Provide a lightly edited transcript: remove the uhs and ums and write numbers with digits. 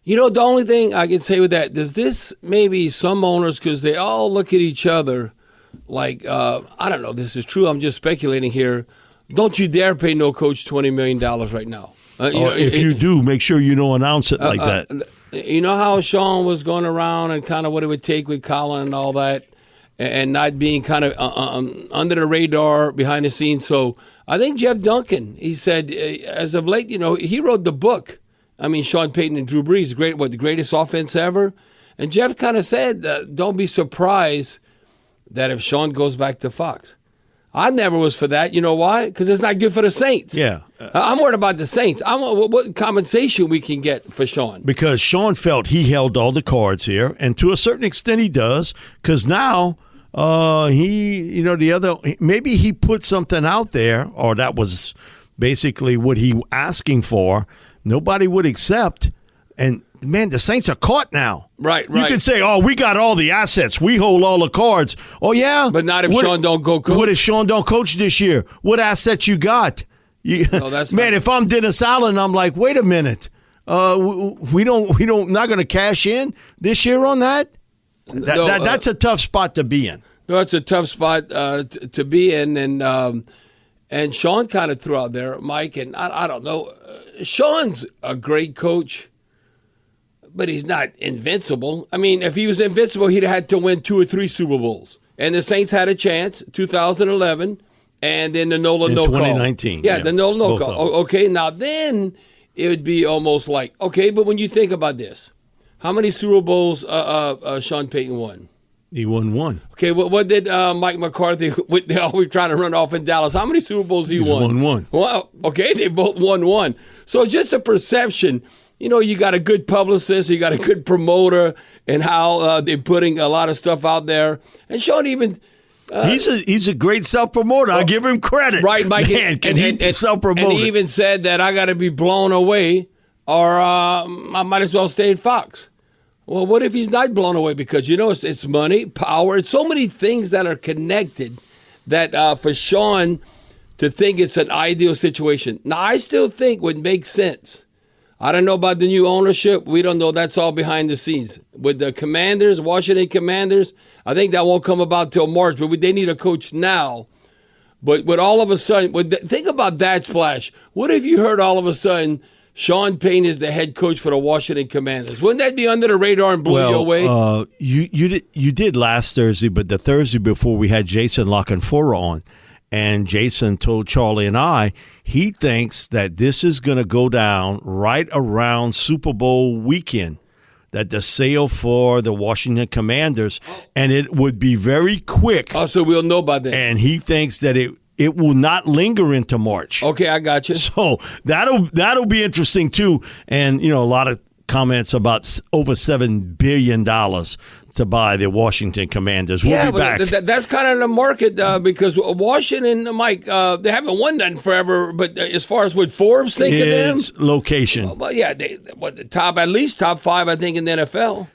The only thing I can say with that, does this maybe some owners, because they all look at each other like, I don't know if this is true, I'm just speculating here, don't you dare pay no coach $20 million right now. If you do, make sure you don't announce it like that. You know how Sean was going around and kind of what it would take with Colin and all that, and not being kind of under the radar, behind the scenes. So I think Jeff Duncan, he said, as of late, he wrote the book. I mean, Sean Payton and Drew Brees, the greatest offense ever. And Jeff kind of said, don't be surprised that if Sean goes back to Fox. I never was for that. You know why? Because it's not good for the Saints. Yeah. I'm worried about the Saints. I'm what compensation we can get for Sean. Because Sean felt he held all the cards here, and to a certain extent he does, because now maybe he put something out there, or that was basically what he asking for. Nobody would accept, and man, the Saints are caught now. Right. You can say, we got all the assets. We hold all the cards. Oh, yeah? But not if Sean don't go coach. What if Sean don't coach this year? What assets you got? If I'm Dennis Allen, I'm like, wait a minute. We not going to cash in this year on that? That's a tough spot to be in. No, it's a tough spot to be in, and Sean kind of threw out there, Mike, and I don't know. Sean's a great coach, but he's not invincible. I mean, if he was invincible, he'd have had to win 2 or 3 Super Bowls. And the Saints had a chance, 2011, and then the Nola no call. 2019. Yeah, the Nola no call. Okay, now then it would be almost like, okay, but when you think about this, how many Super Bowls Sean Payton won? He won 1. Okay, what did Mike McCarthy, they always trying to run off in Dallas, how many Super Bowls he won? Won 1. Well, okay, they both won 1. So it's just a perception. You got a good publicist, you got a good promoter, and how they're putting a lot of stuff out there. And Sean even... he's a great self-promoter. I give him credit. Right, Mike. Man, he self-promote? And he even said that I got to be blown away or I might as well stay at Fox. Well, what if he's not blown away? Because, it's money, power. It's so many things that are connected that for Sean to think it's an ideal situation. Now, I still think would make sense. I don't know about the new ownership. We don't know. That's all behind the scenes. With the Commanders, Washington Commanders, I think that won't come about till March. But they need a coach now. But all of a sudden, think about that splash. What if you heard all of a sudden Sean Payton is the head coach for the Washington Commanders? Wouldn't that be under the radar and blow you away? You did last Thursday, but the Thursday before we had Jason Lockenfora on. And Jason told Charlie and I he thinks that this is going to go down right around Super Bowl weekend, that the sale for the Washington Commanders, and it would be very quick. Oh, so we'll know by then. And he thinks that it will not linger into March. Okay, I got you. So that'll be interesting too. And a lot of comments about over $7 billion to buy the Washington Commanders. We'll be back. That's kind of the market because Washington, Mike, they haven't won nothing forever. But as far as what Forbes think of them, it's location. Well, yeah, at least top 5, I think, in the NFL.